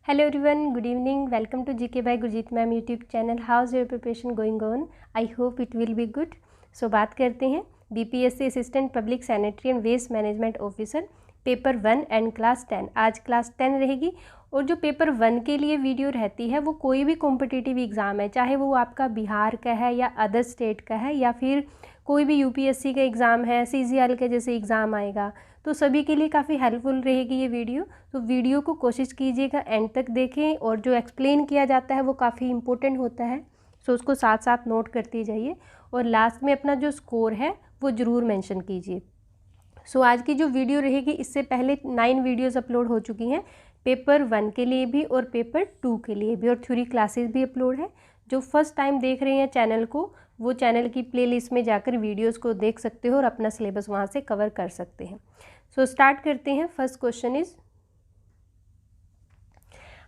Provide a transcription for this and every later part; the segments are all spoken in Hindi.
Hello everyone, good evening. Welcome to GK by Gurjeet Ma'am YouTube channel. How's your preparation going on? I hope it will be good. So बात करते हैं BPSC assistant public sanitary and waste management officer paper 1 and class 10। आज क्लास 10 रहेगी और जो पेपर 1 के लिए वीडियो रहती है वो कोई भी कॉम्पिटिटिव एग्ज़ाम है, चाहे वो आपका बिहार का है या अदर स्टेट का है या फिर कोई भी UPSC का एग्ज़ाम है, CGL का जैसे एग्ज़ाम आएगा, तो सभी के लिए काफ़ी हेल्पफुल रहेगी ये वीडियो। तो वीडियो को कोशिश कीजिएगा एंड तक देखें और जो एक्सप्लेन किया जाता है वो काफ़ी इंपॉर्टेंट होता है, सो उसको साथ साथ नोट करती जाइए और लास्ट में अपना जो स्कोर है वो ज़रूर मेंशन कीजिए। सो आज की जो वीडियो रहेगी, इससे पहले 9 वीडियोज़ अपलोड हो चुकी हैं पेपर 1 के लिए भी और पेपर 2 के लिए भी, और थ्योरी क्लासेस भी अपलोड है। जो फर्स्ट टाइम देख रहे हैं चैनल को, वो चैनल की प्लेलिस्ट में जाकर वीडियोस को देख सकते हो और अपना सिलेबस वहाँ से कवर कर सकते हैं। सो स्टार्ट करते हैं। फर्स्ट क्वेश्चन इज,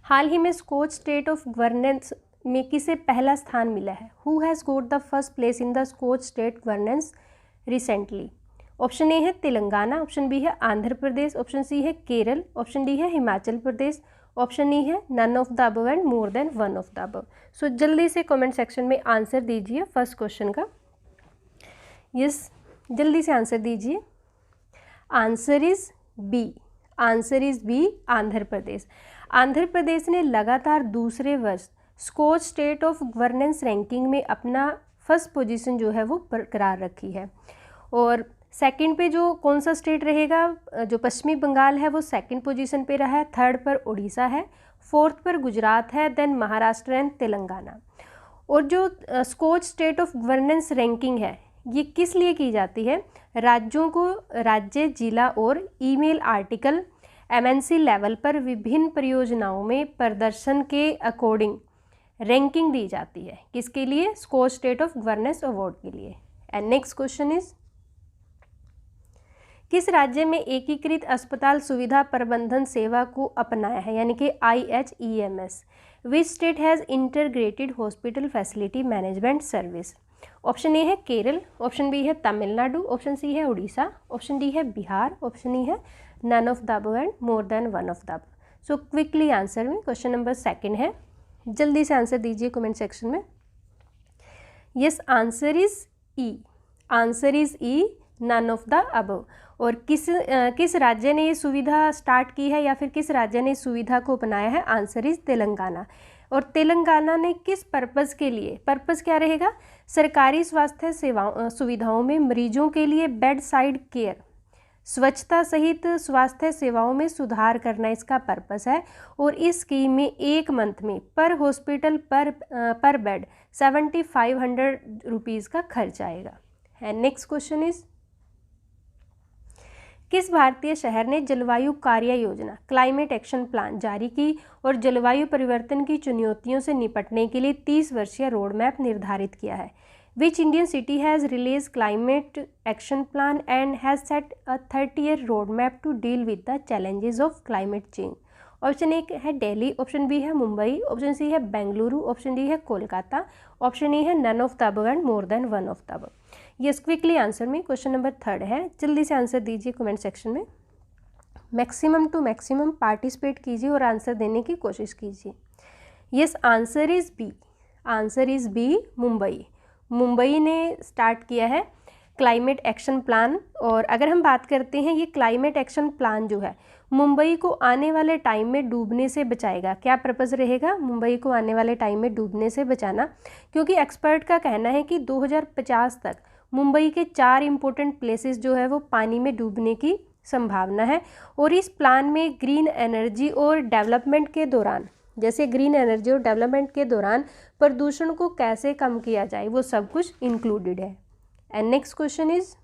हाल ही में स्कॉच स्टेट ऑफ गवर्नेंस में किसे पहला स्थान मिला है? Who has got the first place in the Skoch state governance recently? Option A है तेलंगाना, ऑप्शन बी है आंध्र प्रदेश, ऑप्शन सी है केरल, ऑप्शन डी है हिमाचल प्रदेश, ऑप्शन ई है none of the above and more than one of the above. So जल्दी से कमेंट सेक्शन में आंसर दीजिए फर्स्ट क्वेश्चन का। यस, जल्दी से आंसर दीजिए। Answer is B. Answer is B, Andhra Pradesh. Andhra Pradesh ने लगातार दूसरे वर्ष Skoch state of governance ranking में अपना फर्स्ट पोजीशन जो है वो बरकरार रखी है। और सेकंड पे जो कौन सा स्टेट रहेगा, जो पश्चिमी बंगाल है वो सेकंड पोजीशन पे रहा है, थर्ड पर उड़ीसा है, फोर्थ पर गुजरात है, देन महाराष्ट्र एंड तेलंगाना। और जो Skoch state of governance ranking है ये किस लिए की जाती है? राज्यों को राज्य, जिला और ईमेल आर्टिकल MNC लेवल पर विभिन्न परियोजनाओं में प्रदर्शन के अकॉर्डिंग रैंकिंग दी जाती है। किसके लिए? Skoch state of governance award के लिए। एंड नेक्स्ट क्वेश्चन इज, किस राज्य में एकीकृत अस्पताल सुविधा प्रबंधन सेवा को अपनाया है, यानी कि IHEMS? Which state has integrated hospital facility management service? Option A है केरल, ऑप्शन बी है तमिलनाडु, ऑप्शन सी है उड़ीसा, ऑप्शन डी है बिहार, ऑप्शन ई है none of the above and more than one of the above. So quickly answer में क्वेश्चन नंबर 2 है, जल्दी से आंसर दीजिए कमेंट सेक्शन में। Yes, answer is E. Answer is E, none of the above. और किस राज्य ने ये सुविधा स्टार्ट की है या फिर किस राज्य ने इस सुविधा को अपनाया है? Answer is Telangana. और तेलंगाना ने किस पर्पज़ के लिए, पर्पज़ क्या रहेगा? सरकारी स्वास्थ्य सुविधाओं में मरीजों के लिए बेड साइड केयर, स्वच्छता सहित स्वास्थ्य सेवाओं में सुधार करना इसका पर्पज़ है। और इस स्कीम में एक मंथ में पर हॉस्पिटल पर बेड 7500 रुपीज़ का खर्च आएगा। एंड नेक्स्ट क्वेश्चन इज, किस भारतीय शहर ने जलवायु कार्य योजना क्लाइमेट एक्शन प्लान जारी की और जलवायु परिवर्तन की चुनौतियों से निपटने के लिए 30 वर्षीय रोड मैप निर्धारित किया है? Which Indian city has release climate action plan and has set a 30-year road map to deal with the challenges of climate change? Option A है दिल्ली, ऑप्शन बी है मुंबई, ऑप्शन सी है बेंगलुरु, ऑप्शन डी है कोलकाता, ऑप्शन ई है none of the above and more than one of the above. Yes, quickly answer में क्वेश्चन नंबर 3 है, जल्दी से आंसर दीजिए कमेंट सेक्शन में। मैक्सिमम टू मैक्सिमम पार्टिसिपेट कीजिए और आंसर देने की कोशिश कीजिए। Yes, answer is B. Answer is B, Mumbai. Mumbai ने स्टार्ट किया है क्लाइमेट एक्शन प्लान। और अगर हम बात करते हैं, ये क्लाइमेट एक्शन प्लान जो है मुंबई को आने वाले टाइम में डूबने से बचाएगा। क्या पर्पज़ रहेगा? मुंबई को आने वाले टाइम में डूबने से बचाना, क्योंकि एक्सपर्ट का कहना है कि 2050 तक मुंबई के 4 इम्पोर्टेंट प्लेसेस जो है वो पानी में डूबने की संभावना है। और इस प्लान में ग्रीन एनर्जी और डेवलपमेंट के दौरान, जैसे ग्रीन एनर्जी और डेवलपमेंट के दौरान प्रदूषण को कैसे कम किया जाए, वो सब कुछ इंक्लूडेड है। एंड नेक्स्ट क्वेश्चन इज,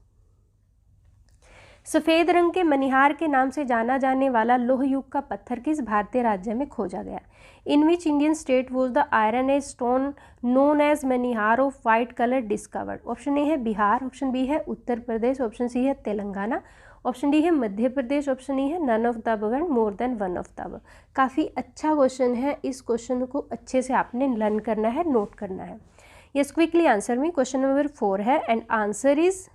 सफ़ेद रंग के मनिहार के नाम से जाना जाने वाला लौह युग का पत्थर किस भारतीय राज्य में खोजा गया? In which Indian state was the iron age stone known as Manihar of white colour discovered? Option A है बिहार, ऑप्शन बी है उत्तर प्रदेश, ऑप्शन सी है तेलंगाना, ऑप्शन डी है मध्य प्रदेश, ऑप्शन ई है none of the above and more than one of the above. काफ़ी अच्छा क्वेश्चन है, इस क्वेश्चन को अच्छे से आपने लर्न करना है, नोट करना है। यस, क्विकली आंसर में क्वेश्चन नंबर 4 है and answer is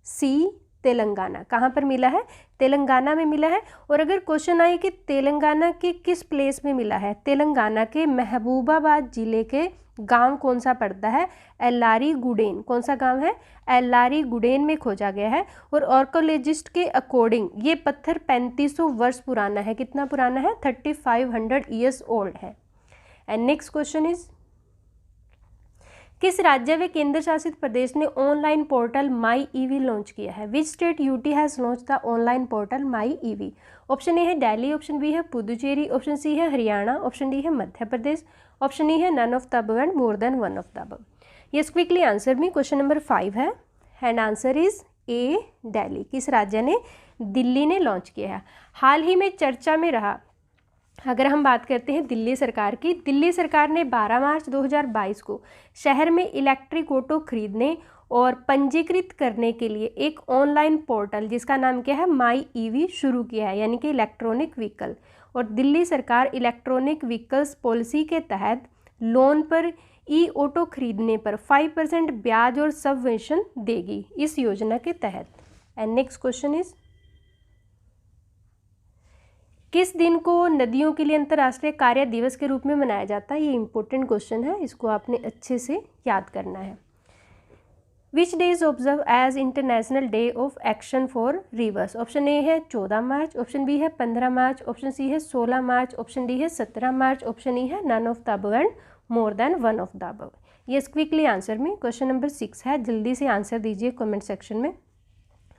C, Telangana. कहाँ पर मिला है? तेलंगाना में मिला है। और अगर क्वेश्चन आए कि तेलंगाना के किस प्लेस में मिला है, तेलंगाना के महबूबाबाद जिले के गांव कौन सा पड़ता है? एल्लारी-गुडेन। कौन सा गांव है? एल्लारी-गुडेन में खोजा गया है। और आर्कोलॉजिस्ट के अकॉर्डिंग ये पत्थर 3500 वर्ष पुराना है। कितना पुराना है? 3500 ईयर्स ओल्ड है। एंड नेक्स्ट क्वेश्चन इज, किस राज्य व केंद्र शासित प्रदेश ने online portal my EV launch किया है? Which state UT has launch the online portal my EV? Option A है दिल्ली, ऑप्शन बी है पुदुचेरी, ऑप्शन सी है हरियाणा, ऑप्शन डी है मध्य प्रदेश, ऑप्शन ई है none of the above and more than one of the above. Yes, quickly answer me. Question number 5 है and answer is A Delhi. किस राज्य ने? दिल्ली ने लॉन्च किया है। हाल ही में चर्चा में रहा, अगर हम बात करते हैं दिल्ली सरकार की, दिल्ली सरकार ने 12 मार्च 2022 को शहर में इलेक्ट्रिक ऑटो खरीदने और पंजीकृत करने के लिए एक ऑनलाइन पोर्टल जिसका नाम क्या है? माई ईवी शुरू किया है, यानी कि इलेक्ट्रॉनिक व्हीकल। और दिल्ली सरकार इलेक्ट्रॉनिक व्हीकल्स पॉलिसी के तहत लोन पर ई ऑटो खरीदने पर 5% ब्याज और सबवेंशन देगी इस योजना के तहत। एंड नेक्स्ट क्वेश्चन इज, किस दिन को नदियों के लिए अंतर्राष्ट्रीय कार्य दिवस के रूप में मनाया जाता है? ये इंपॉर्टेंट क्वेश्चन है, इसको आपने अच्छे से याद करना है। Which day is observe as international day of action for rivers? Option A है 14 मार्च, ऑप्शन बी है 15 मार्च, ऑप्शन सी है 16 मार्च, ऑप्शन डी है 17 मार्च, ऑप्शन ई है none of the above and more than one of the above. Yes, quickly answer में। क्वेश्चन नंबर 6 है, जल्दी से आंसर दीजिए कमेंट सेक्शन में।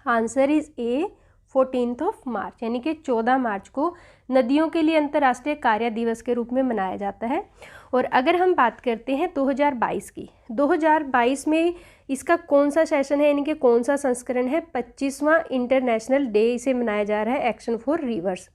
आंसर इज ए 14 मार्च, यानी कि 14 मार्च को नदियों के लिए अंतर्राष्ट्रीय कार्य दिवस के रूप में मनाया जाता है। और अगर हम बात करते हैं 2022 की, 2022 में इसका कौन सा सेशन है, यानी कि कौन सा संस्करण है? 25वां इंटरनेशनल डे इसे मनाया जा रहा है, एक्शन फॉर रिवर्स।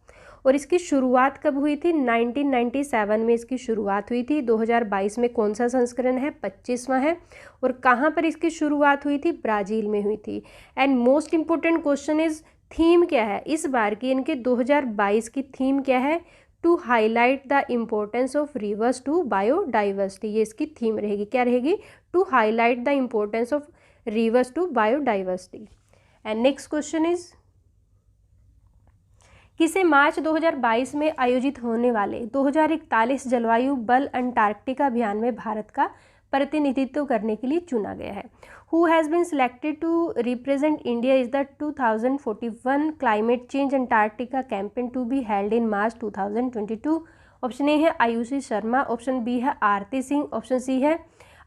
और इसकी शुरुआत कब हुई थी? 1997 में इसकी शुरुआत हुई थी। 2022 में कौन सा संस्करण है? 25वां है। और कहाँ पर इसकी शुरुआत हुई थी? ब्राज़ील में हुई थी। And most important question is, theme क्या है इस बार की? इनके 2022 की थीम क्या है? To highlight the importance of rivers to biodiversity. ये इसकी थीम रहेगी। क्या रहेगी? To highlight the importance of rivers to biodiversity. And next question is, किसे मार्च 2022 में आयोजित होने वाले 2041 जलवायु बल अंटार्कटिका अभियान में भारत का प्रतिनिधित्व करने के लिए चुना गया है? Who has been selected to represent India is the 2041 Climate Change Antarctica campaign to be held in March 2022. Option A है आयुषी शर्मा, ऑप्शन बी है आरती सिंह, ऑप्शन सी है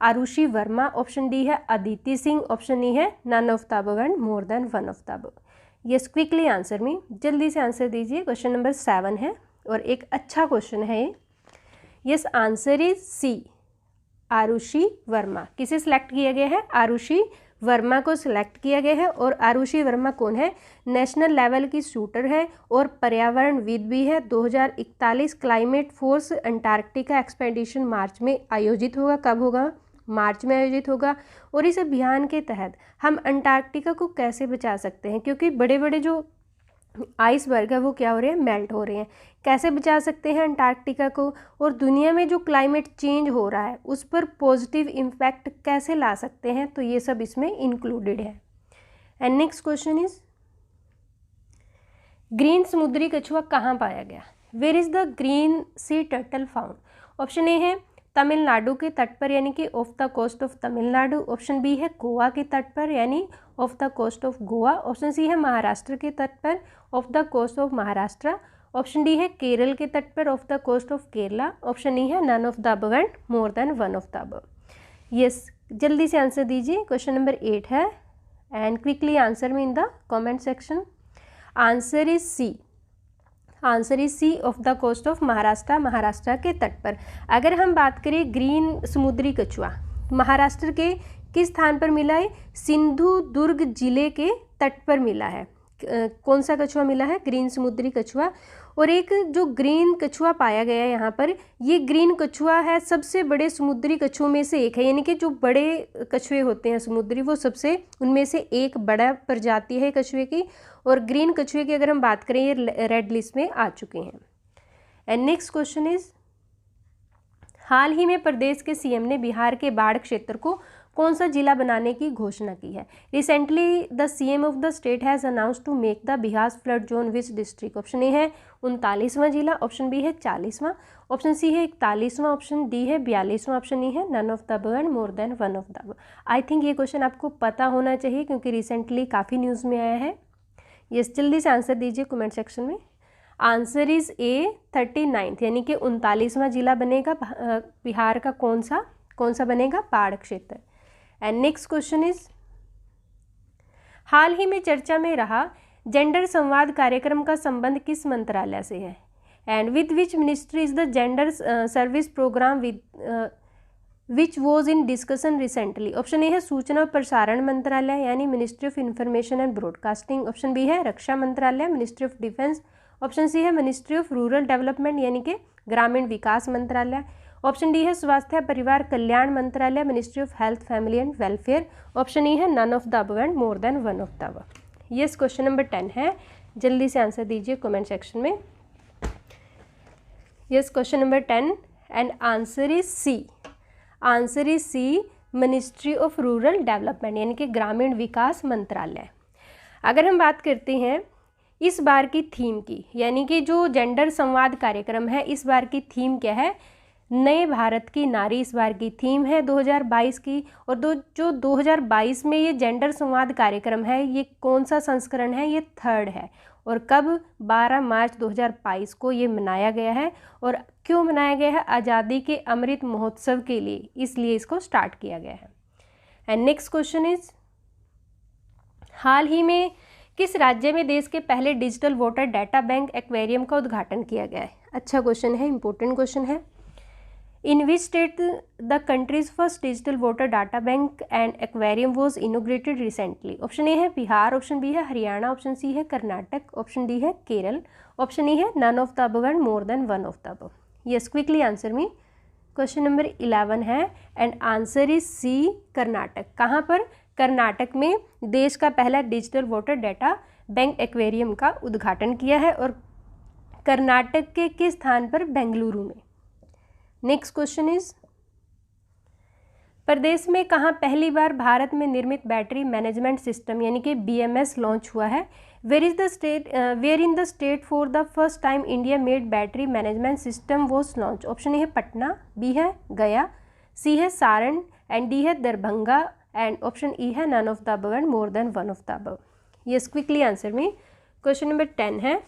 आरुषि वर्मा, ऑप्शन डी है अदिति सिंह, ऑप्शन ई है none of the above and more than one of the above. Yes, quickly answer में, जल्दी से आंसर दीजिए। क्वेश्चन नंबर 7 है और एक अच्छा क्वेश्चन है ये। Yes, answer is C, Arushi Verma. किसे सिलेक्ट किया गया है? आरुषि वर्मा को सिलेक्ट किया गया है। और आरुषि वर्मा कौन है? नेशनल लेवल की शूटर है और पर्यावरणविद भी है। 2041 क्लाइमेट फोर्स अंटार्कटिका एक्सपेडिशन मार्च में आयोजित होगा। कब होगा? मार्च में आयोजित होगा। और इस अभियान के तहत हम अंटार्कटिका को कैसे बचा सकते हैं, क्योंकि बड़े बड़े जो आइसबर्ग है वो क्या हो रहे हैं? मेल्ट हो रहे हैं। कैसे बचा सकते हैं अंटार्कटिका को, और दुनिया में जो क्लाइमेट चेंज हो रहा है उस पर पॉजिटिव इम्पैक्ट कैसे ला सकते हैं, तो ये सब इसमें इंक्लूडेड है। And next question is, green समुद्री कछुआ कहाँ पाया गया? Where is the green sea turtle found? Option A है तमिलनाडु के तट पर, यानी कि off the coast of Tamil Nadu, option B है गोवा के तट पर, यानी off the coast of Goa, option C है महाराष्ट्र के तट पर, off the coast of Maharashtra, option D है केरल के तट पर, off the coast of Kerala, option E है none of the above and more than one of the above. Yes, जल्दी से आंसर दीजिए। क्वेश्चन नंबर 8 है and quickly answer me in the comment section. Answer is C, answer is C, off the coast of Maharashtra, Maharashtra के तट पर। अगर हम बात करें ग्रीन समुद्री कछुआ महाराष्ट्र के किस स्थान पर मिला है? सिंधु दुर्ग जिले के तट पर मिला है। कौन सा कछुआ मिला है? ग्रीन समुद्री कछुआ। और एक जो ग्रीन कछुआ पाया गया है यहाँ पर, ये ग्रीन कछुआ है सबसे बड़े समुद्री कछुओं में से एक है, यानी कि जो बड़े कछुए होते हैं समुद्री वो सबसे उनमें से एक बड़ा प्रजाति है कछुए की। और ग्रीन कछुए की अगर हम बात करें ये रेड लिस्ट में आ चुके हैं। एंड नेक्स्ट क्वेश्चन इज, हाल ही में प्रदेश के सीएम ने बिहार के बाढ़ क्षेत्र को कौन सा जिला बनाने की घोषणा की है। Recently the CM of the state has announce to make the Bihar flood zone which district. Option A है 39वां जिला, ऑप्शन बी है 40वां, ऑप्शन सी है 41वां, ऑप्शन डी है 42वां, ऑप्शन ई है none of the above and more than one of the above. I think ये क्वेश्चन आपको पता होना चाहिए क्योंकि रिसेंटली काफ़ी न्यूज़ में आया है। यस, जल्दी से आंसर दीजिए कमेंट सेक्शन में। आंसर इज ए 39, यानी कि 39वां जिला बनेगा बिहार का। कौन सा बनेगा? बाढ़ क्षेत्र। एंड नेक्स्ट क्वेश्चन इज, हाल ही में चर्चा में रहा जेंडर संवाद कार्यक्रम का संबंध किस मंत्रालय से है? And with which ministry is the gender service programme which was in discussion recently. Option A है सूचना और प्रसारण मंत्रालय यानी ministry of information and broadcasting, option B है रक्षा मंत्रालय ministry of defence, option C है मिनिस्ट्री ऑफ रूरल डेवलपमेंट यानी कि ग्रामीण विकास मंत्रालय, ऑप्शन डी है स्वास्थ्य परिवार कल्याण मंत्रालय ministry of health family and welfare, option E है none of the above and more than one of the above. Yes, question number 10 है, जल्दी से आंसर दीजिए कमेंट सेक्शन में। Yes, question number 10 and answer is C. Answer is C, ministry of rural development यानी कि ग्रामीण विकास मंत्रालय। अगर हम बात करते हैं इस बार की थीम की, यानी कि जो जेंडर संवाद कार्यक्रम है इस बार की थीम क्या है? नए भारत की नारी इस बार की थीम है 2022 की। और जो 2022 में ये जेंडर संवाद कार्यक्रम है ये कौन सा संस्करण है? ये 3rd है। और कब? 12 मार्च 2022 को ये मनाया गया है। और क्यों मनाया गया है? आज़ादी के अमृत महोत्सव के लिए, इसलिए इसको स्टार्ट किया गया है। एंड नेक्स्ट क्वेश्चन इज, हाल ही में किस राज्य में देश के पहले digital voter data bank aquarium का उद्घाटन किया गया है? अच्छा क्वेश्चन है, इंपॉर्टेंट क्वेश्चन है। In which state the country's first digital voter data bank and aquarium was inaugurated recently. Option A है बिहार, ऑप्शन बी है हरियाणा, ऑप्शन सी है कर्नाटक, ऑप्शन डी है केरल, ऑप्शन ई है none of the above and more than one of the above. Yes, quickly answer me. Question number 11 है and answer is C, Karnataka. कहाँ पर? कर्नाटक में देश का पहला digital voter data bank aquarium का उद्घाटन किया है और कर्नाटक के किस स्थान पर? बेंगलुरु में। नेक्स्ट क्वेश्चन इज, प्रदेश में कहाँ पहली बार भारत में निर्मित बैटरी मैनेजमेंट सिस्टम यानी कि BMS लॉन्च हुआ है? Where in the state for the first time India made battery management system was launch. Option A है पटना, बी है गया, सी है सारण एंड डी है दरभंगा एंड ऑप्शन ई है none of the above and more than one of the above. Yes, quickly answer में। क्वेश्चन नंबर 10 है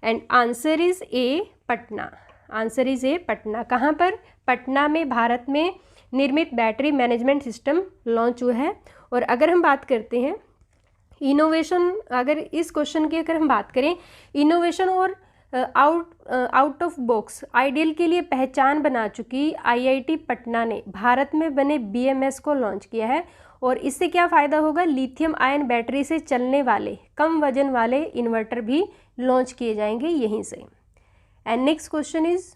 and answer is A, Patna. Answer is A, Patna. कहाँ पर? पटना में भारत में निर्मित बैटरी मैनेजमेंट सिस्टम लॉन्च हुआ है। और अगर हम बात करते हैं इनोवेशन, अगर इस क्वेश्चन की अगर हम बात करें, इनोवेशन और आउट ऑफ बॉक्स आइडियल के लिए पहचान बना चुकी IIT पटना ने भारत में बने BMS को लॉन्च किया है। और इससे क्या फ़ायदा होगा? लिथियम आयन बैटरी से चलने वाले कम वजन वाले इन्वर्टर भी लॉन्च किए जाएंगे यहीं से। एंड नेक्स्ट क्वेश्चन इज,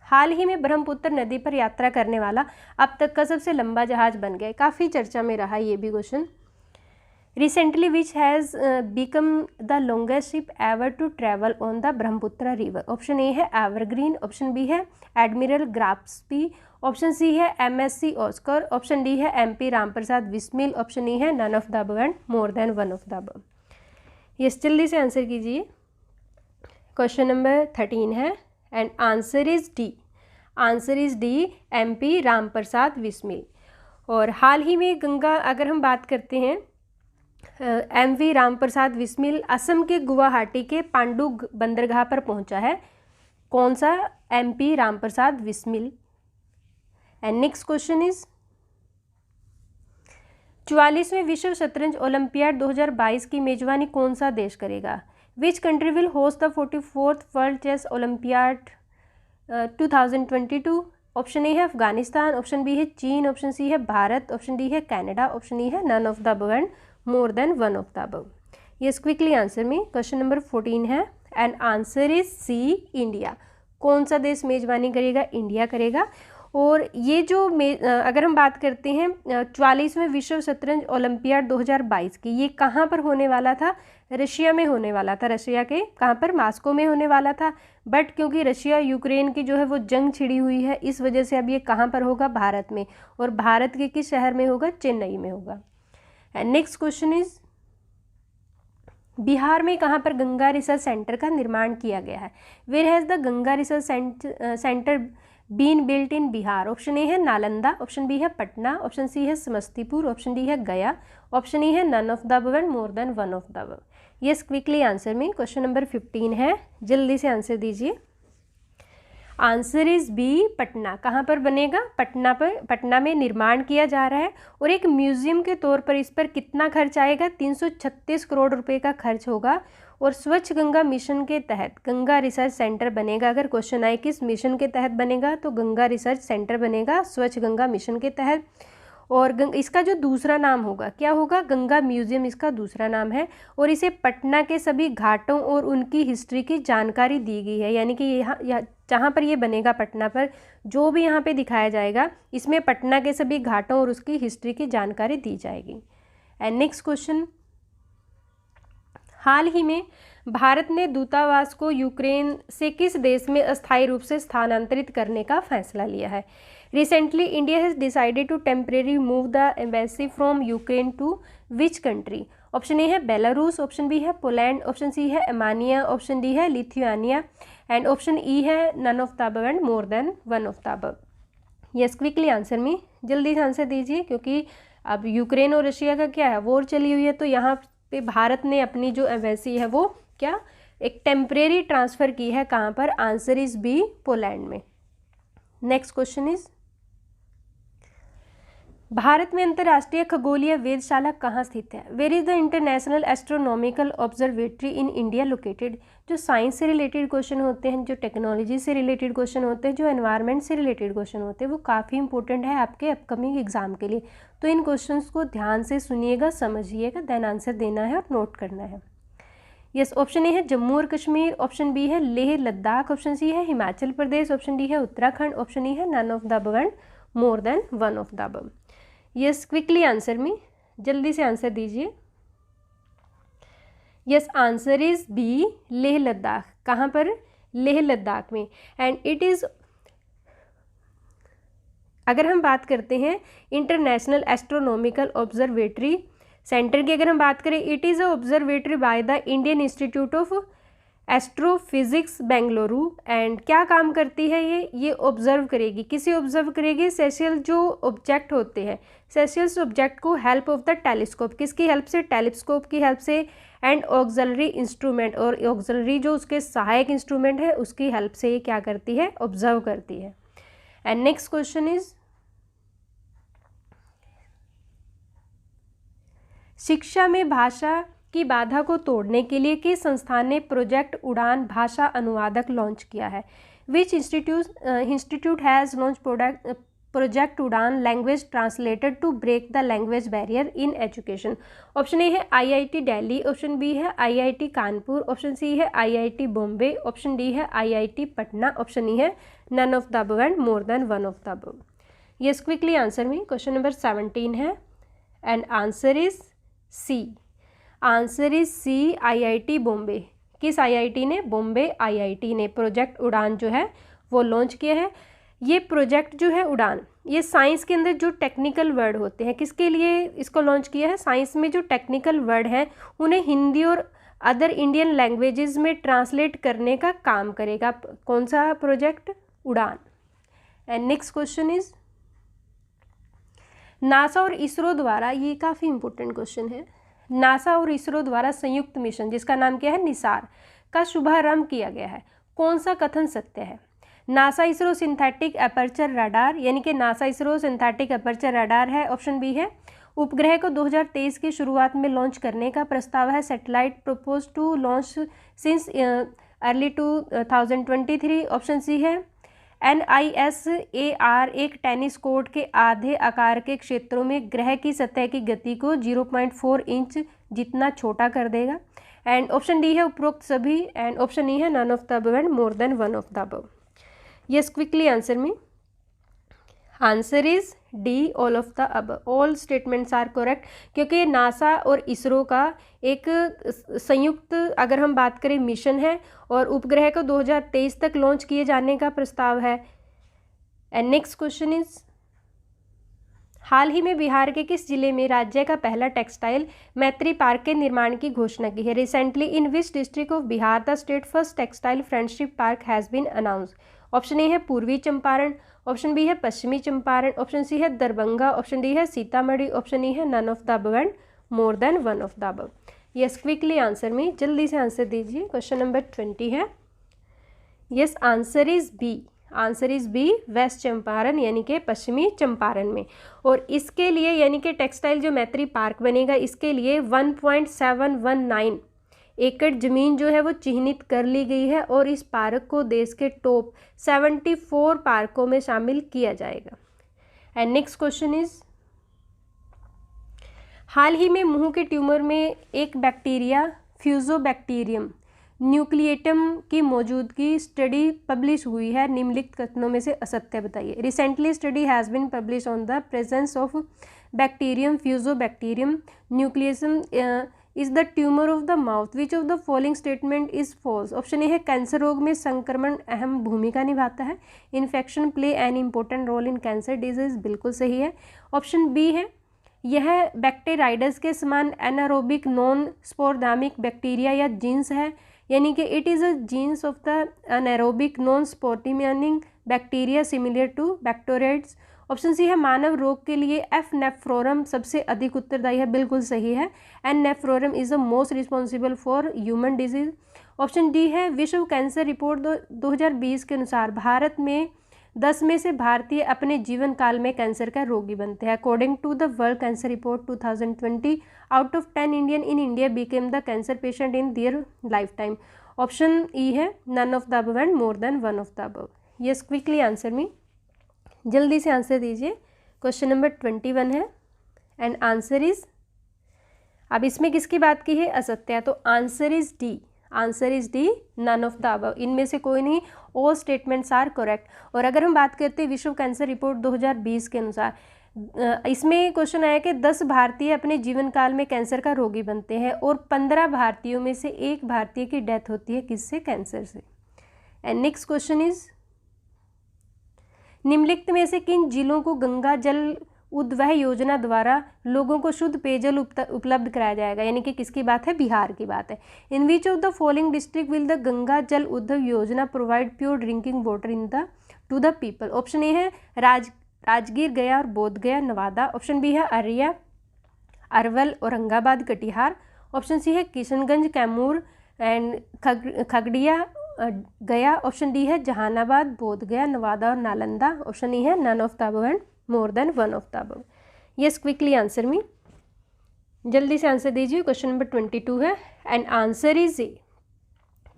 हाल ही में ब्रह्मपुत्र नदी पर यात्रा करने वाला अब तक का सबसे लंबा जहाज बन गया। काफ़ी चर्चा में रहा ये भी question. Recently which has become the longest ship ever to travel on the Brahmaputra river. Option A है एवरग्रीन, ऑप्शन बी है एडमिरल ग्राप्सबी, ऑप्शन सी है MSC ऑस्कर, ऑप्शन डी है MP Ramprasad Bismil, option E है none of the above and more than one of the above. Yes, जल्दी से आंसर कीजिए। क्वेश्चन नंबर 13 है and answer is D. Answer is D, MP Ramprasad Bismil. और हाल ही में गंगा, अगर हम बात करते हैं MV रामप्रसाद बिस्मिल असम के गुवाहाटी के पांडु बंदरगाह पर पहुंचा है। कौन सा? MP Ramprasad Bismil. And next question is, 44वें विश्व शतरंज ओलंपियाड 2022 की मेजबानी कौन सा देश करेगा? Which country will host the 44th world chess olympiad 2022? Option A है अफगानिस्तान, ऑप्शन बी है चीन, ऑप्शन सी है भारत, ऑप्शन डी है कनाडा, ऑप्शन ई है none of the above and more than one of the above. Yes, quickly answer में। क्वेश्चन नंबर 14 है and answer is C, India. कौन सा देश मेजबानी करेगा? इंडिया करेगा। और ये जो अगर हम बात करते हैं 44वें विश्व शतरंज ओलंपियाड 2022 की, ये कहाँ पर होने वाला था? रशिया में होने वाला था। रशिया के कहाँ पर? मास्को में होने वाला था, बट क्योंकि रशिया यूक्रेन की जो है वो जंग छिड़ी हुई है, इस वजह से अब ये कहाँ पर होगा? भारत में। और भारत के किस शहर में होगा? चेन्नई में होगा। And next question is, Bihar में कहाँ पर गंगा रिसर्च सेंटर का निर्माण किया गया है? Where has the Ganga research centre been built in Bihar? Option A है नालंदा, ऑप्शन बी है पटना, ऑप्शन सी है समस्तीपुर, ऑप्शन डी है गया, ऑप्शन ई है none of the above and more than one of the above. Yes, quickly answer में। क्वेश्चन नंबर 15 है, जल्दी से आंसर दीजिए। Answer is B, Patna. कहाँ पर बनेगा? पटना पर, पटना में निर्माण किया जा रहा है और एक म्यूजियम के तौर पर इस पर कितना खर्च आएगा? 336 करोड़ रुपए का खर्च होगा। और स्वच्छ गंगा मिशन के तहत गंगा रिसर्च सेंटर बनेगा। अगर क्वेश्चन आए किस मिशन के तहत बनेगा, तो गंगा रिसर्च सेंटर बनेगा स्वच्छ गंगा मिशन के तहत। और इसका जो दूसरा नाम होगा, क्या होगा? गंगा म्यूजियम इसका दूसरा नाम है। और इसे पटना के सभी घाटों और उनकी हिस्ट्री की जानकारी दी गई है। यानी कि यहाँ जहाँ पर ये बनेगा, पटना पर जो भी यहाँ पे दिखाया जाएगा, इसमें पटना के सभी घाटों और उसकी हिस्ट्री की जानकारी दी जाएगी। एंड नेक्स्ट क्वेश्चन, हाल ही में भारत ने दूतावास को यूक्रेन से किस देश में अस्थायी रूप से स्थानांतरित करने का फैसला लिया है? Recently India has decided to temporary move the embassy from Ukraine to which country? Option A है बेलारूस, ऑप्शन बी है पोलैंड, ऑप्शन सी है अमानिया, ऑप्शन डी है लिथुआनिया एंड ऑप्शन ई है none of the above and more than one of the above. Yes, quickly answer में, जल्दी से आंसर दीजिए, क्योंकि अब यूक्रेन और रशिया का क्या है, वॉर चली हुई है, तो यहाँ पे भारत ने अपनी जो एम्बेसी है वो क्या, एक टेम्परेरी ट्रांसफ़र की है। कहाँ पर? आंसर इज बी, पोलैंड में। नेक्स्ट क्वेश्चन इज, भारत में अंतर्राष्ट्रीय खगोलीय वेधशाला कहाँ स्थित है? Where is the international astronomical observatory in India located? जो साइंस से रिलेटेड क्वेश्चन होते हैं, जो टेक्नोलॉजी से रिलेटेड क्वेश्चन होते हैं, जो एनवायरनमेंट से रिलेटेड क्वेश्चन होते हैं, वो काफ़ी इंपॉर्टेंट है आपके अपकमिंग एग्जाम के लिए। तो इन क्वेश्चंस को ध्यान से सुनिएगा, समझिएगा, देन आंसर देना है और नोट करना है। यस, ऑप्शन ए है जम्मू और कश्मीर, ऑप्शन बी है लेह लद्दाख, ऑप्शन सी है हिमाचल प्रदेश, ऑप्शन डी है उत्तराखंड, ऑप्शन ई है none of the above and more than one of the above. Yes, quickly answer में, जल्दी से आंसर दीजिए। Yes, answer is B, Leh Ladakh. कहाँ पर? लेह लद्दाख में। एंड इट इज़, अगर हम बात करते हैं इंटरनेशनल एस्ट्रोनॉमिकल ऑब्जर्वेटरी सेंटर की, अगर हम बात करें, it is a observatory by the Indian institute of astrophysics Bengaluru. And क्या काम करती है ये ऑब्जर्व करेगी, किसे ऑब्जर्व करेगी? सेशियल जो ऑब्जेक्ट होते हैं, सेशियल्स ऑब्जेक्ट को हेल्प ऑफ द टेलीस्कोप, किसकी हेल्प से? टेलीस्कोप की हेल्प से। एंड ऑक्सिलरी इंस्ट्रूमेंट, और ऑक्सिलरी जो उसके सहायक इंस्ट्रूमेंट है उसकी हेल्प से ये क्या करती है? ऑब्जर्व करती है। एंड नेक्स्ट क्वेश्चन इज, शिक्षा में भाषा की बाधा को तोड़ने के लिए किस संस्थान ने प्रोजेक्ट उड़ान भाषा अनुवादक लॉन्च किया है? Which institute has launch project Udaan language translator to break the language barrier in education? Option A है IIT दिल्ली, ऑप्शन बी है IIT कानपुर, ऑप्शन सी है IIT बॉम्बे, ऑप्शन डी है IIT पटना, ऑप्शन ई है none of the above and more than one of the above. Yes, quickly answer में। क्वेश्चन नंबर 17 है and answer is C. Answer is C, IIT Bombay. किस IIT ने? बॉम्बे IIT ने प्रोजेक्ट उड़ान जो है वो लॉन्च किया है। ये प्रोजेक्ट जो है उड़ान, ये साइंस के अंदर जो टेक्निकल वर्ड होते हैं, किसके लिए इसको लॉन्च किया है? साइंस में जो टेक्निकल वर्ड हैं उन्हें हिंदी और अदर इंडियन लैंग्वेजेस में ट्रांसलेट करने का काम करेगा। कौन सा प्रोजेक्ट? उड़ान। And next question is, NASA और इसरो द्वारा, ये काफ़ी इंपॉर्टेंट क्वेश्चन है, नासा और इसरो द्वारा संयुक्त मिशन जिसका नाम क्या है? निसार का शुभारंभ किया गया है। कौन सा कथन सत्य है? NASA ISRO synthetic aperture radar, यानी कि NASA ISRO synthetic aperture radar है, ऑप्शन बी है। उपग्रह को 2023 की शुरुआत में लॉन्च करने का प्रस्ताव है। Satellite propose to launch since early 2023, option C है। NISAR एक टेनिस कोर्ट के आधे आकार के क्षेत्रों में ग्रह की सतह की गति को 0.4 इंच जितना छोटा कर देगा। एंड ऑप्शन डी है उपरोक्त सभी, एंड ऑप्शन ई है none of the above and more than one of the above. Yes, quickly answer में। Answer is D, all of the above. All statements are correct, क्योंकि नासा और इसरो का एक संयुक्त अगर हम बात करें मिशन है और उपग्रह को 2023 तक लॉन्च किए जाने का प्रस्ताव है। एंड नेक्स्ट क्वेश्चन इज, हाल ही में बिहार के किस जिले में राज्य का पहला टेक्सटाइल मैत्री पार्क के निर्माण की घोषणा की है? Recently in which district of Bihar the state first textile friendship park has been announce? Option A है पूर्वी चंपारण, ऑप्शन बी है पश्चिमी चंपारण, ऑप्शन सी है दरभंगा, ऑप्शन डी है सीतामढ़ी, ऑप्शन ई है none of the above and more than one of the above. Yes, quickly answer में, जल्दी से आंसर दीजिए। क्वेश्चन नंबर 20 है। Yes, answer is B. Answer is B, west Champaran यानी कि पश्चिमी चंपारण में। और इसके लिए यानी कि टेक्सटाइल जो मैत्री पार्क बनेगा, इसके लिए 1.719 एकड़ ज़मीन जो है वो चिन्हित कर ली गई है और इस पार्क को देश के टॉप 74 पार्कों में शामिल किया जाएगा। एंड नेक्स्ट क्वेश्चन इज, हाल ही में मुंह के ट्यूमर में एक बैक्टीरिया फ्यूजोबैक्टीरियम न्यूक्लिएटम की मौजूदगी स्टडी पब्लिश हुई है, निम्नलिखित कथनों में से असत्य बताइए। Recently study has been publish on the presence of bacterium fusobacterium nucleatum is the tumour of the mouth, which of the following statement is false? Option A है कैंसर रोग में संक्रमण अहम भूमिका निभाता है, infection play an important role in cancer disease, बिल्कुल सही है। ऑप्शन बी है यह बैक्टेराइडस के समान एनारोबिक नॉन स्पोरदामिक बैक्टीरिया या जीन्स है, यानी कि it is a genus of the anaerobic non spore forming bacteria similar to bacteroides. Option C है मानव रोग के लिए एफ नेफ्रोरम सबसे अधिक उत्तरदायी है, बिल्कुल सही है। An nephrorum is the most responsible for human disease. Option D है विश्व कैंसर रिपोर्ट 2020 के अनुसार भारत में 10 में से भारतीय अपने जीवन काल में कैंसर का रोगी बनते हैं। According to the world cancer report 2020, out of 10 Indian in India became the cancer patient in their life time. Option E है none of the above and more than one of the above. Yes, quickly answer me, जल्दी से आंसर दीजिए। क्वेश्चन नंबर 21 है एंड आंसर इज, अब इसमें किसकी बात की है? असत्य। तो answer is D. Answer is D, none of the above. इनमें से कोई नहीं, ऑल स्टेटमेंट्स आर करेक्ट। और अगर हम बात करते हैं विश्व कैंसर रिपोर्ट 2020 के अनुसार, इसमें क्वेश्चन आया कि 10 भारतीय अपने जीवन काल में कैंसर का रोगी बनते हैं और 15 भारतीयों में से एक भारतीय की डेथ होती है, किससे? कैंसर से। एंड नेक्स्ट क्वेश्चन इज, निम्नलिखित में से किन जिलों को गंगा जल उद्वह योजना द्वारा लोगों को शुद्ध पेयजल उपलब्ध कराया जाएगा? यानी कि किसकी बात है? बिहार की बात है। In which of the following district will the Ganga Jal Udvah Yojana provide pure drinking water in the to the people? Option A है राजगीर, गया और बोध गया, नवादा। ऑप्शन बी है अररिया, अरवल, औरंगाबाद, कटिहार। ऑप्शन सी है किशनगंज, कैमूर एंड खगड़िया, गया। ऑप्शन डी है जहानाबाद, बोध गया, नवादा और नालंदा। ऑप्शन ई है none of the above and more than one of the above. Yes, quickly answer me, जल्दी से आंसर दीजिए। क्वेश्चन नंबर 22 है एंड आंसर इज ए।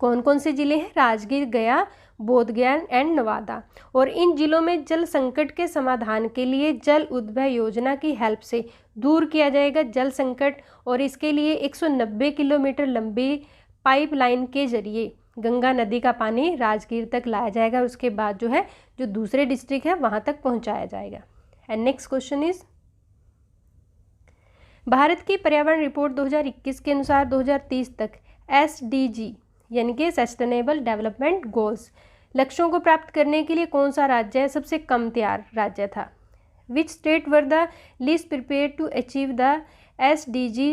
कौन कौन से जिले हैं? राजगीर, गया, बोध गया एंड नवादा। और इन जिलों में जल संकट के समाधान के लिए जल उद्वह योजना की हेल्प से दूर किया जाएगा जल संकट, और इसके लिए 190 किलोमीटर लंबी पाइपलाइन के जरिए गंगा नदी का पानी राजगीर तक लाया जाएगा। उसके बाद जो है जो दूसरे डिस्ट्रिक्ट है वहाँ तक पहुँचाया जाएगा। And next question is, Bharat की पर्यावरण रिपोर्ट 2021 के अनुसार 2030 तक SDG यानी कि सस्टेनेबल डेवलपमेंट गोल्स लक्ष्यों को प्राप्त करने के लिए कौन सा राज्य सबसे कम तैयार राज्य था? Which state were the least prepare to achieve the SDG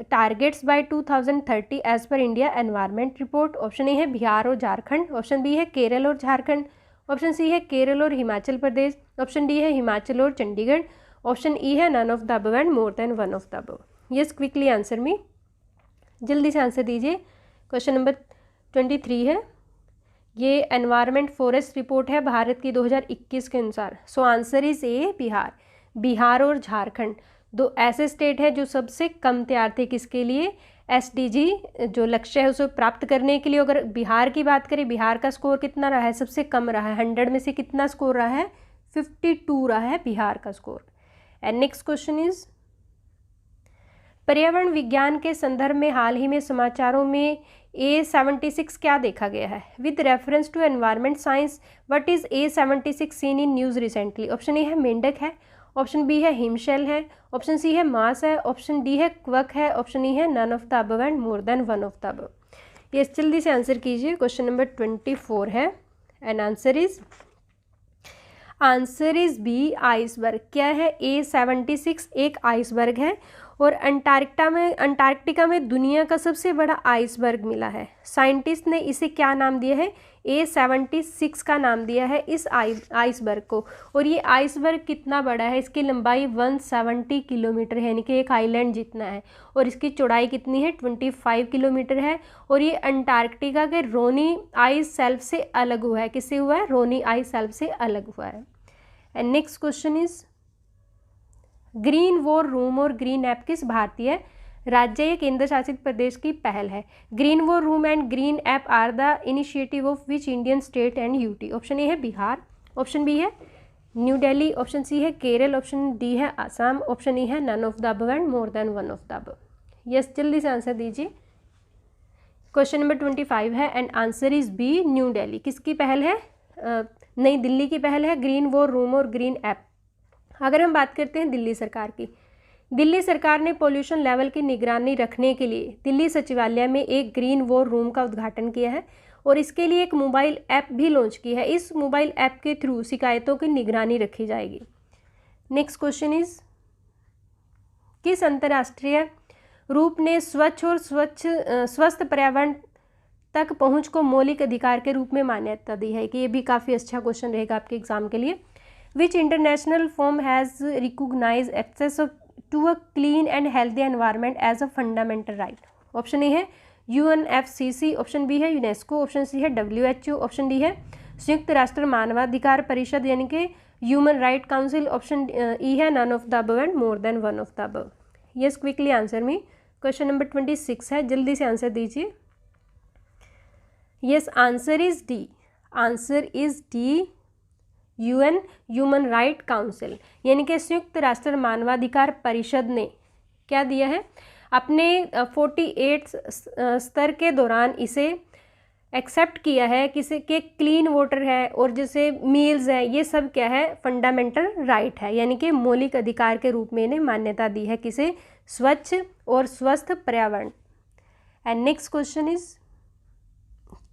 targets by 2030 as per India environment report? Option A है बिहार और झारखंड, ऑप्शन बी है केरल और झारखंड, ऑप्शन सी है केरल और हिमाचल प्रदेश, ऑप्शन डी है हिमाचल और चंडीगढ़, ऑप्शन ई है none of the above and more than one of the above. Yes, quickly answer me, जल्दी से आंसर दीजिए। क्वेश्चन नंबर 23 है, ये एनवायरनमेंट फॉरेस्ट रिपोर्ट है भारत की 2021 के अनुसार। सो आंसर इज ए बिहार। बिहार और झारखंड दो ऐसे स्टेट हैं जो सबसे कम तैयार थे किसके लिए? SDG जो लक्ष्य है उसे प्राप्त करने के लिए। अगर बिहार की बात करें, बिहार का स्कोर कितना रहा है? सबसे कम रहा है। 100 में से कितना स्कोर रहा है? 52 रहा है बिहार का score. And next question is, पर्यावरण विज्ञान के संदर्भ में हाल ही में समाचारों में A76 क्या देखा गया है? With reference to environment science what is A76 seen in news recently? Option A है मेंढक है, ऑप्शन बी है हिमशैल है, ऑप्शन सी है मास है, ऑप्शन डी है क्वक है, ऑप्शन ई है none of the above and more than one of the above. ये जल्दी से आंसर कीजिए। क्वेश्चन नंबर 24 है and answer is B iceberg. क्या है? A76 एक आइसबर्ग है और अंटार्कटिका में दुनिया का सबसे बड़ा आइसबर्ग मिला है। साइंटिस्ट ने इसे क्या नाम दिया है? A76 का नाम दिया है इस आइसबर्ग को। और ये आइसबर्ग कितना बड़ा है? इसकी लंबाई 170 किलोमीटर है, यानी कि एक आइलैंड जितना है। और इसकी चौड़ाई कितनी है? 25 किलोमीटर है। और ये अंटार्कटिका के रोनी आइस शेल्फ से अलग हुआ है। किससे हुआ है? रोनी आइस शेल्फ से अलग हुआ है। And next question is green war room और ग्रीन ऐप किस भारतीय राज्य या केंद्र शासित प्रदेश की पहल है? Green war room and green app are the initiative of which Indian state and UT? Option A है बिहार, ऑप्शन बी है न्यू दिल्ली, ऑप्शन सी है केरल, ऑप्शन डी है आसाम, ऑप्शन ई है none of the above and more than one of the above. Yes, जल्दी से आंसर दीजिए। क्वेश्चन नंबर 25 है and answer is B new Delhi. किसकी पहल है? नई दिल्ली की पहल है ग्रीन वॉर रूम और ग्रीन ऐप। अगर हम बात करते हैं दिल्ली सरकार की, दिल्ली सरकार ने पोल्यूशन लेवल की निगरानी रखने के लिए दिल्ली सचिवालय में एक ग्रीन वॉर रूम का उद्घाटन किया है और इसके लिए एक मोबाइल ऐप भी लॉन्च की है। इस मोबाइल ऐप के थ्रू शिकायतों की निगरानी रखी जाएगी। नेक्स्ट क्वेश्चन इज किस अंतर्राष्ट्रीय रूप ने स्वच्छ और स्वस्थ पर्यावरण तक पहुंच को मौलिक अधिकार के रूप में मान्यता दी है? कि ये भी काफ़ी अच्छा क्वेश्चन रहेगा आपके एग्जाम के लिए। Which international form has recognise access to a clean and healthy environment as a fundamental right? Option A है UNFCCC, ऑप्शन बी है यूनेस्को, ऑप्शन सी है WHO, ऑप्शन डी है संयुक्त राष्ट्र मानवाधिकार परिषद यानी कि human right council, option E है none of the above and more than one of the above. Yes, quickly answer me. Question number 26 है, जल्दी से आंसर दीजिए। Yes, answer is D. Answer is D UN human right council यानी कि संयुक्त राष्ट्र मानवाधिकार परिषद ने क्या दिया है? अपने 48 स्तर के दौरान इसे एक्सेप्ट किया है किसी के क्लीन वाटर है और जैसे मील्स है, ये सब क्या है? फंडामेंटल राइट है, यानी कि मौलिक अधिकार के रूप में इन्हें मान्यता दी है। किसे? स्वच्छ और स्वस्थ पर्यावरण। एंड नेक्स्ट क्वेश्चन इज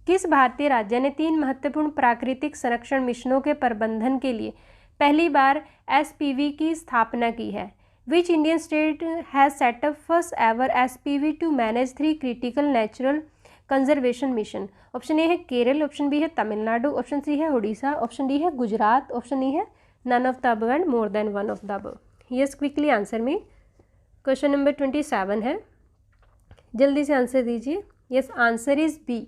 किस भारतीय राज्य ने 3 महत्वपूर्ण प्राकृतिक संरक्षण मिशनों के प्रबंधन के लिए पहली बार SPV की स्थापना की है? Which Indian state has set up first ever SPV to manage 3 critical natural conservation mission? Option A है केरल, ऑप्शन बी है तमिलनाडु, ऑप्शन सी है उड़ीसा, ऑप्शन डी है गुजरात, ऑप्शन ई है none of the above and more than one of the above. Yes, quickly answer में। क्वेश्चन नंबर 27 है, जल्दी से आंसर दीजिए। Yes, answer is B.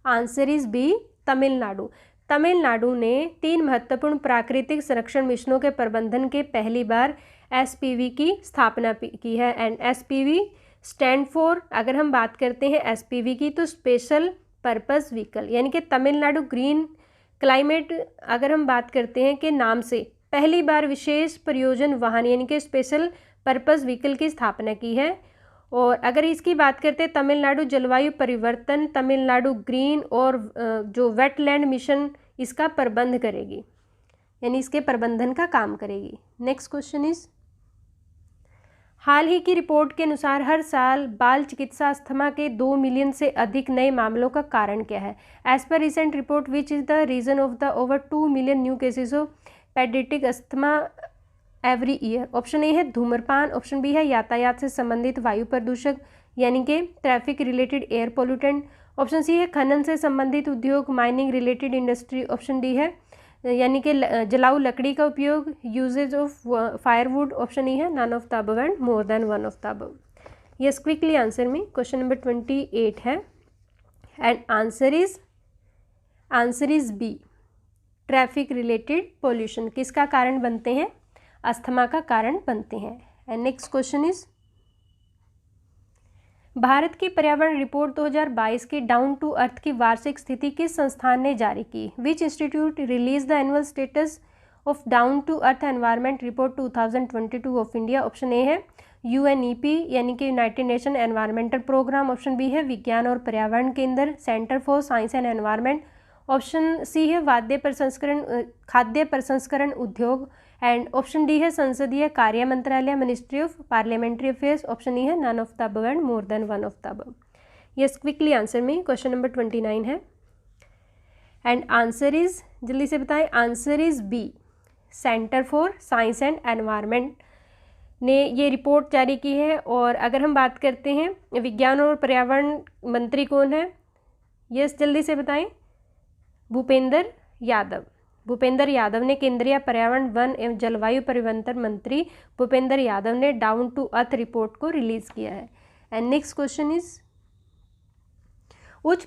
Answer is B Tamil Nadu. Tamil Nadu ने 3 महत्वपूर्ण प्राकृतिक संरक्षण मिशनों के प्रबंधन के पहली बार SPV की स्थापना की है। एंड SPV स्टैंड फॉर, अगर हम बात करते हैं SPV की, तो स्पेशल पर्पस व्हीकल, यानी कि तमिलनाडु ग्रीन क्लाइमेट, अगर हम बात करते हैं कि नाम से पहली बार विशेष प्रयोजन वाहन यानी कि स्पेशल पर्पस व्हीकल की स्थापना की है। और अगर इसकी बात करते हैं तमिलनाडु जलवायु परिवर्तन, तमिलनाडु ग्रीन और जो वेटलैंड मिशन इसका प्रबंध करेगी, यानी इसके प्रबंधन का काम करेगी। नेक्स्ट क्वेश्चन इज हाल ही की रिपोर्ट के अनुसार हर साल बाल चिकित्सा अस्थमा के 2 मिलियन से अधिक नए मामलों का कारण क्या है? As per recent report which is the reason of the over 2 million new cases of paediatric asthma every year? Option A है धूम्रपान, ऑप्शन बी है यातायात से संबंधित वायु प्रदूषक यानी कि traffic related air pollutant, option C है खनन से संबंधित उद्योग mining related industry, option D है यानी कि जलाऊ लकड़ी का उपयोग usages of firewood, option E है none of the above and more than one of the above. Yes, quickly answer में। क्वेश्चन नंबर 28 है and answer is B traffic related pollution किसका कारण बनते हैं? अस्थमा का कारण बनते हैं। And next question is Bharat की पर्यावरण रिपोर्ट 2022 की डाउन टू अर्थ की वार्षिक स्थिति किस संस्थान ने जारी की? Which institute release the annual status of down to earth environment report 2022 of India? Option A है UNEP यानी कि United Nation environmental programme. Option B है विज्ञान और पर्यावरण केंद्र, centre for science and environment. Option C है खाद्य प्रसंस्करण उद्योग। एंड ऑप्शन डी है संसदीय कार्य मंत्रालय, ministry of parliamentary affairs. Option E है none of the above and more than one of the above. Yes, quickly answer में क्वेश्चन नंबर 29 है एंड आंसर इज, जल्दी से बताएं, answer is B, centre for science and environment ने ये रिपोर्ट जारी की है। और अगर हम बात करते हैं विज्ञान और पर्यावरण मंत्री कौन है, यस जल्दी से बताएं, भूपेंद्र यादव। भूपेंद्र यादव ने केंद्रीय पर्यावरण, वन एवं जलवायु परिवर्तन मंत्री भूपेंद्र यादव ने डाउन टू अर्थ रिपोर्ट को रिलीज किया है। एंड नेक्स्ट क्वेश्चन इज, उच्च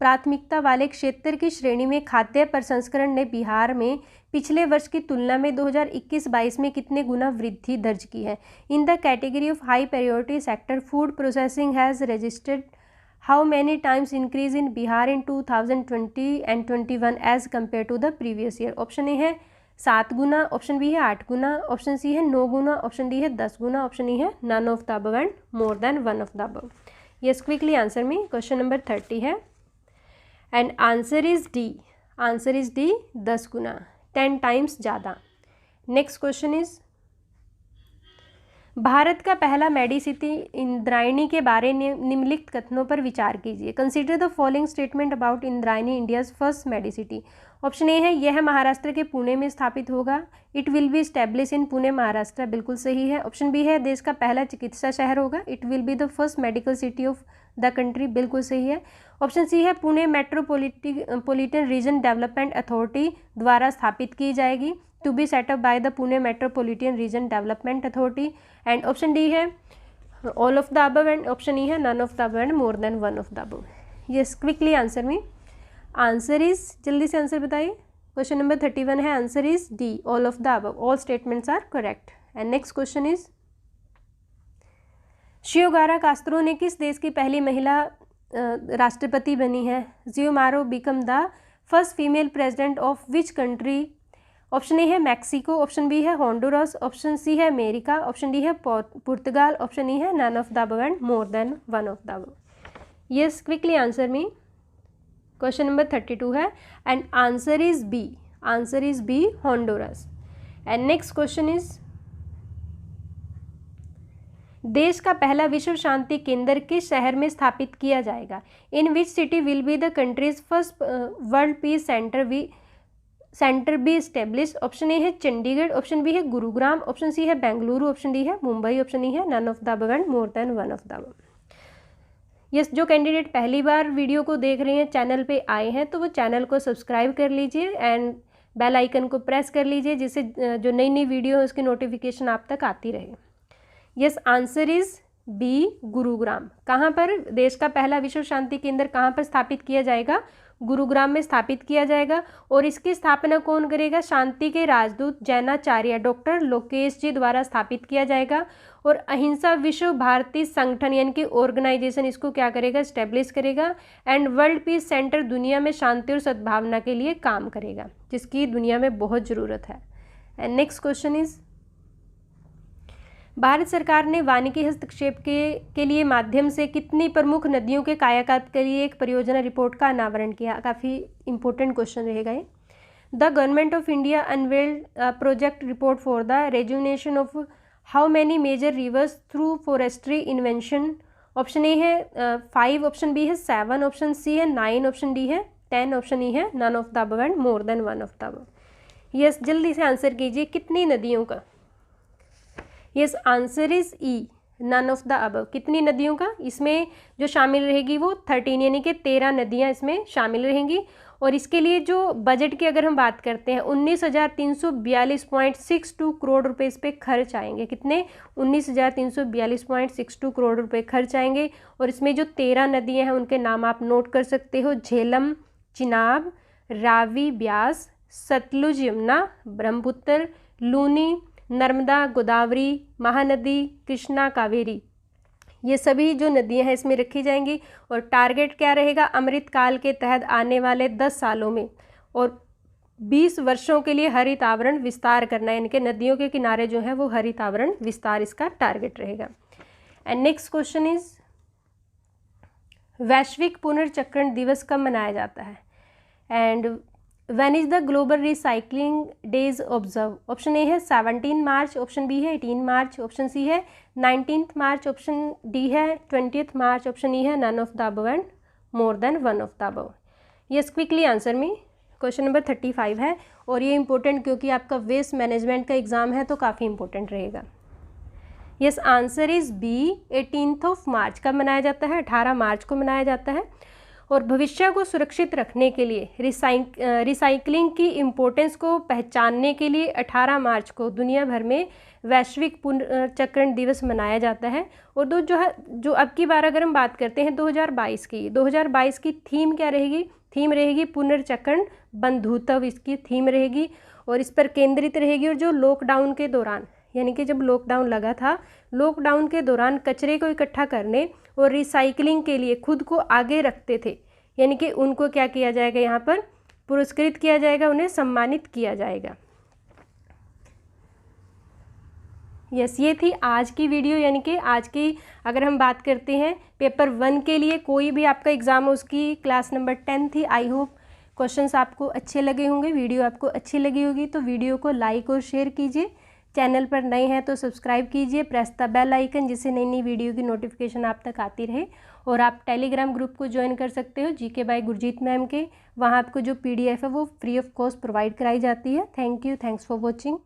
प्राथमिकता वाले क्षेत्र की श्रेणी में खाद्य प्रसंस्करण ने बिहार में पिछले वर्ष की तुलना में 2021-22 में कितने गुना वृद्धि दर्ज की है। In the category of high priority sector food processing has registered how many times increase in Bihar in 2020 and 21 as compare to the previous year. Option A है 7 गुना, ऑप्शन बी है 8 गुना, ऑप्शन सी है 9 गुना, ऑप्शन डी है 10 गुना, ऑप्शन ई है none of the above and more than one of the above. Yes, quickly answer में क्वेश्चन नंबर 30 है and answer is D, answer is D, 10 गुना, 10 टाइम्स ज़्यादा। नेक्स्ट क्वेश्चन इज, भारत का पहला मेडिसिटी इंद्रायणी के बारे में निम्नलिखित कथनों पर विचार कीजिए। Consider the following statement about Indrayani, India's first Medicity. Option A है यह महाराष्ट्र के पुणे में स्थापित होगा, it will B establish in Pune Maharashtra, बिल्कुल सही है। ऑप्शन बी है देश का पहला चिकित्सा शहर होगा, it will be the first medical city of the country, बिल्कुल सही है। ऑप्शन सी है Pune metropolitan region development authority द्वारा स्थापित की जाएगी, to be set up by the Pune metropolitan region development authority. And option D है all of the above and option E है none of the above and more than one of the above. Yes, quickly answer में आंसर इज, जल्दी से आंसर बताइए, क्वेश्चन नंबर 31 है, answer is D, all of the above, all statements are correct. And next question is, Xiomara Castro ने किस देश की पहली महिला राष्ट्रपति बनी है। Xiomara become the first female president of which country. Option A है मैक्सिको, ऑप्शन बी है होंडुरास, ऑप्शन सी है अमेरिका, ऑप्शन डी है पुर्तगाल, ऑप्शन ई है none of the above and more than one of the above. Yes, quickly answer me question number 32 है and answer is B, answer is B, Honduras. And next question is, देश का पहला विश्व शांति केंद्र किस शहर में स्थापित किया जाएगा। In which city will be the country's first world peace centre be establish. Option A है चंडीगढ़, ऑप्शन बी है गुरुग्राम, ऑप्शन सी है बेंगलुरु, ऑप्शन डी है मुंबई, ऑप्शन ई है none of the above and more than one of the above. Yes, जो कैंडिडेट पहली बार वीडियो को देख रहे हैं, चैनल पे आए हैं, तो वो चैनल को सब्सक्राइब कर लीजिए एंड बेल आइकन को प्रेस कर लीजिए, जिससे जो नई नई वीडियो है उसकी नोटिफिकेशन आप तक आती रहे। Yes, answer is B, Gurugram. कहाँ पर देश का पहला विश्व शांति केंद्र कहाँ पर स्थापित किया जाएगा, गुरुग्राम में स्थापित किया जाएगा। और इसकी स्थापना कौन करेगा, शांति के राजदूत जैनाचार्य डॉक्टर लोकेश जी द्वारा स्थापित किया जाएगा। और अहिंसा विश्व भारती संगठन यानी कि ऑर्गेनाइजेशन इसको क्या करेगा, स्टैब्लिश करेगा। एंड वर्ल्ड पीस सेंटर दुनिया में शांति और सद्भावना के लिए काम करेगा, जिसकी दुनिया में बहुत ज़रूरत है। And next question is, Bharat सरकार ने वानिकी हस्तक्षेप के लिए माध्यम से कितनी प्रमुख नदियों के कायाकल्प के लिए एक परियोजना रिपोर्ट का अनावरण किया। काफ़ी इंपॉर्टेंट क्वेश्चन रहेगा ये। The government of India unveiled project report for the rejuvenation of how many major rivers through forestry invention. Option A है 5, ऑप्शन बी है 7, ऑप्शन सी है 9, ऑप्शन डी है 10, ऑप्शन ई है none of the above and more than one of the above. Yes, जल्दी से आंसर कीजिए, कितनी नदियों का। Yes, answer is E, none of the above. कितनी नदियों का, इसमें जो शामिल रहेगी वो 13 यानी कि 13 नदियाँ इसमें शामिल रहेंगी। और इसके लिए जो बजट की अगर हम बात करते हैं 19,342.62 करोड़ रुपए इस पर खर्च आएंगे। कितने, 19,342.62 करोड़ रुपए खर्च आएंगे। और इसमें जो 13 नदियाँ हैं उनके नाम आप नोट कर सकते हो, झेलम, चिनाब, रावी, ब्यास, सतलुज, यमुना, ब्रह्मपुत्र, लूनी, नर्मदा, गोदावरी, महानदी, कृष्णा, कावेरी, ये सभी जो नदियां हैं इसमें रखी जाएंगी। और टारगेट क्या रहेगा, अमृतकाल के तहत आने वाले 10 सालों में। और 20 वर्षों के लिए हरित आवरण विस्तार करना है, यानी कि नदियों के किनारे जो है वो हरित आवरण विस्तार इसका टारगेट रहेगा। एंड नेक्स्ट क्वेश्चन इज वैश्विक पुनर्चक्रण दिवस कब मनाया जाता है? And when is the global recycling days observe? Option A है 17 मार्च, ऑप्शन बी है 18 मार्च, ऑप्शन सी है 19 मार्च, ऑप्शन डी है 20 मार्च, ऑप्शन ई है none of the above and more than one of the above. Yes, quickly answer me. Question number 35 है और ये इंपॉर्टेंट क्योंकि आपका वेस्ट मैनेजमेंट का एग्जाम है तो काफ़ी इंपॉर्टेंट रहेगा। यस, आंसर इज बी 18 मार्च। कब मनाया जाता है? 18 मार्च को मनाया जाता है। और भविष्य को सुरक्षित रखने के लिए रिसाइकलिंग की इम्पोर्टेंस को पहचानने के लिए 18 मार्च को दुनिया भर में वैश्विक पुनर्चक्रण दिवस मनाया जाता है। और जो अब की बार अगर हम बात करते हैं 2022 की थीम क्या रहेगी? थीम रहेगी पुनर्चक्रण बंधुत्व, इसकी थीम रहेगी और इस पर केंद्रित रहेगी। और जो लॉकडाउन के दौरान, यानी कि जब लॉकडाउन लगा था, लॉकडाउन के दौरान कचरे को इकट्ठा करने और रिसाइकलिंग के लिए खुद को आगे रखते थे, यानी कि उनको क्या किया जाएगा? यहाँ पर पुरस्कृत किया जाएगा, उन्हें सम्मानित किया जाएगा। यस, ये थी आज की वीडियो, यानी कि आज की अगर हम बात करते हैं पेपर 1 के लिए कोई भी आपका एग्ज़ाम हो, उसकी क्लास नंबर 10 थी। आई होप क्वेश्चंस आपको अच्छे लगे होंगे, वीडियो आपको अच्छी लगी होगी तो वीडियो को लाइक और शेयर कीजिए। चैनल पर नए हैं तो सब्सक्राइब कीजिए, प्रेस द बेल आइकन जिससे नई नई वीडियो की नोटिफिकेशन आप तक आती रहे। और आप टेलीग्राम ग्रुप को ज्वाइन कर सकते हो जीके बाय गुरजीत मैम के। वहाँ आपको जो PDF है वो फ्री ऑफ कॉस्ट प्रोवाइड कराई जाती है। Thank you, thanks for watching.